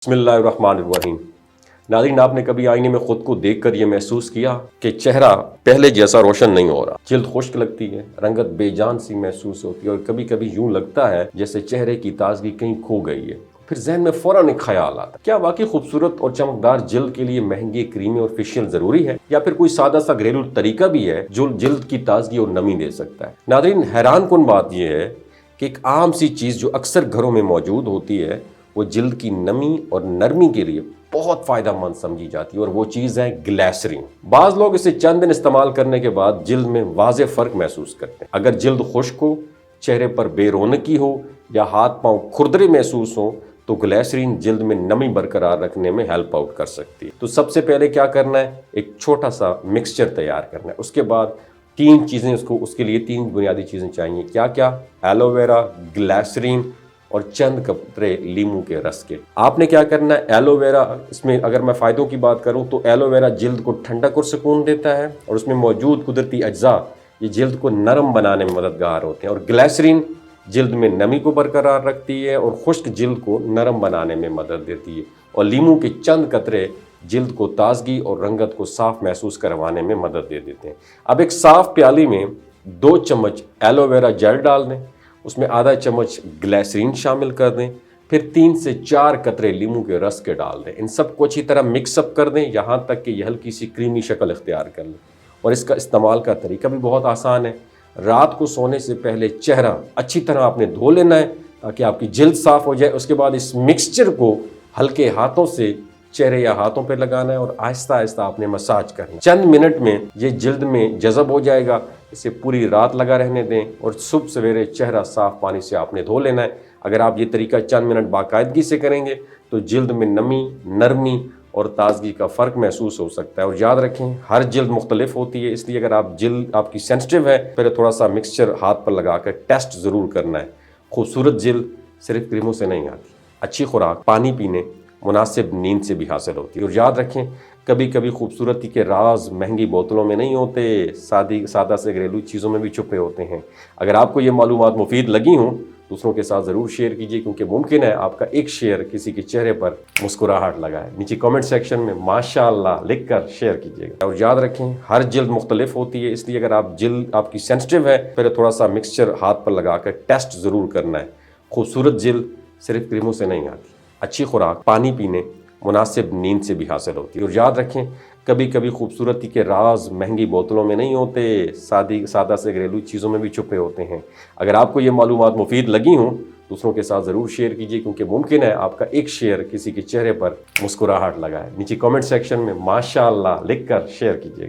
بسم اللہ الرحمن الرحیم۔ ناظرین، آپ نے کبھی آئینے میں خود کو دیکھ کر یہ محسوس کیا کہ چہرہ پہلے جیسا روشن نہیں ہو رہا، جلد خشک لگتی ہے، رنگت بے جان سی محسوس ہوتی ہے اور کبھی کبھی یوں لگتا ہے جیسے چہرے کی تازگی کہیں کھو گئی ہے؟ پھر ذہن میں فوراً ایک خیال آتا ہے، کیا واقعی خوبصورت اور چمکدار جلد کے لیے مہنگی کریمیں اور فیشیل ضروری ہے، یا پھر کوئی سادہ سا گھریلو طریقہ بھی ہے جو جلد کی تازگی اور نمی دے سکتا ہے؟ ناظرین، حیران کن بات یہ ہے کہ ایک عام سی چیز جو اکثر گھروں میں موجود ہوتی ہے وہ جلد کی نمی اور نرمی کے لیے بہت فائدہ مند سمجھی جاتی ہے، اور وہ چیز ہے گلیسرین۔ بعض لوگ اسے چند دن استعمال کرنے کے بعد جلد میں واضح فرق محسوس کرتے ہیں۔ اگر جلد خشک ہو، چہرے پر بے رونقی ہو یا ہاتھ پاؤں کھردرے محسوس ہوں تو گلیسرین جلد میں نمی برقرار رکھنے میں ہیلپ آؤٹ کر سکتی ہے۔ تو سب سے پہلے کیا کرنا ہے، ایک چھوٹا سا مکسچر تیار کرنا ہے۔ اس کے بعد تین چیزیں اس کے لیے تین بنیادی چیزیں چاہیے۔ کیا ایلو ویرا، گلیسرین اور چند قطرے لیموں کے رس کے۔ آپ نے کیا کرنا ہے، ایلو ویرا، اس میں اگر میں فائدوں کی بات کروں تو ایلو ویرا جلد کو ٹھنڈک اور سکون دیتا ہے، اور اس میں موجود قدرتی اجزاء یہ جلد کو نرم بنانے میں مددگار ہوتے ہیں، اور گلیسرین جلد میں نمی کو برقرار رکھتی ہے اور خشک جلد کو نرم بنانے میں مدد دیتی ہے، اور لیموں کے چند قطرے جلد کو تازگی اور رنگت کو صاف محسوس کروانے میں مدد دے دیتے ہیں۔ اب ایک صاف پیالی میں 2 چمچ ایلو ویرا جیل ڈال دیں، اس میں آدھا چمچ گلیسرین شامل کر دیں، پھر 3 سے 4 قطرے لیموں کے رس کے ڈال دیں۔ ان سب کو اچھی طرح مکس اپ کر دیں یہاں تک کہ یہ ہلکی سی کریمی شکل اختیار کر لیں، اور اس کا استعمال کا طریقہ بھی بہت آسان ہے۔ رات کو سونے سے پہلے چہرہ اچھی طرح آپ نے دھو لینا ہے تاکہ آپ کی جلد صاف ہو جائے۔ اس کے بعد اس مکسچر کو ہلکے ہاتھوں سے چہرے یا ہاتھوں پہ لگانا ہے اور آہستہ آہستہ آپ نے مساج کرنا ہے۔ چند منٹ میں یہ جلد میں جذب ہو جائے گا۔ اسے پوری رات لگا رہنے دیں اور صبح سویرے چہرہ صاف پانی سے آپ نے دھو لینا ہے۔ اگر آپ یہ طریقہ چند منٹ باقاعدگی سے کریں گے تو جلد میں نمی، نرمی اور تازگی کا فرق محسوس ہو سکتا ہے۔ اور یاد رکھیں، ہر جلد مختلف ہوتی ہے، اس لیے اگر جلد آپ کی سینسٹیو ہے، پہلے تھوڑا سا مکسچر ہاتھ پر لگا کر ٹیسٹ ضرور کرنا ہے۔ خوبصورت جلد صرف کریموں سے نہیں آتی، اچھی خوراک، پانی پینے، مناسب نیند سے بھی حاصل ہوتی ہے۔ اور یاد رکھیں، کبھی کبھی خوبصورتی کے راز مہنگی بوتلوں میں نہیں ہوتے، سادہ سے گھریلو چیزوں میں بھی چھپے ہوتے ہیں۔ اگر آپ کو یہ معلومات مفید لگی ہوں، دوسروں کے ساتھ ضرور شیئر کیجیے، کیونکہ ممکن ہے آپ کا ایک شیئر کسی کے چہرے پر مسکراہٹ لگائے۔ نیچے کامنٹ سیکشن میں ماشاءاللہ لکھ کر شیئر کیجیے گا۔ اور یاد رکھیں، ہر جلد مختلف ہوتی ہے، اس لیے اگر آپ کی سینسٹیو ہے، پہلے تھوڑا سا مکسچر ہاتھ پر لگا کر ٹیسٹ ضرور کرنا ہے۔ خوبصورت جلد صرف کریموں سے نہیں آتی، اچھی خوراک، پانی پینے، مناسب نیند سے بھی حاصل ہوتی ہے۔ اور یاد رکھیں، کبھی کبھی خوبصورتی کے راز مہنگی بوتلوں میں نہیں ہوتے، سادہ سے گھریلو چیزوں میں بھی چھپے ہوتے ہیں۔ اگر آپ کو یہ معلومات مفید لگی ہوں، دوسروں کے ساتھ ضرور شیئر کیجیے، کیونکہ ممکن ہے آپ کا ایک شیئر کسی کے چہرے پر مسکراہٹ لگائے۔ نیچے کامنٹ سیکشن میں ماشاءاللہ لکھ کر شیئر کیجیے گا۔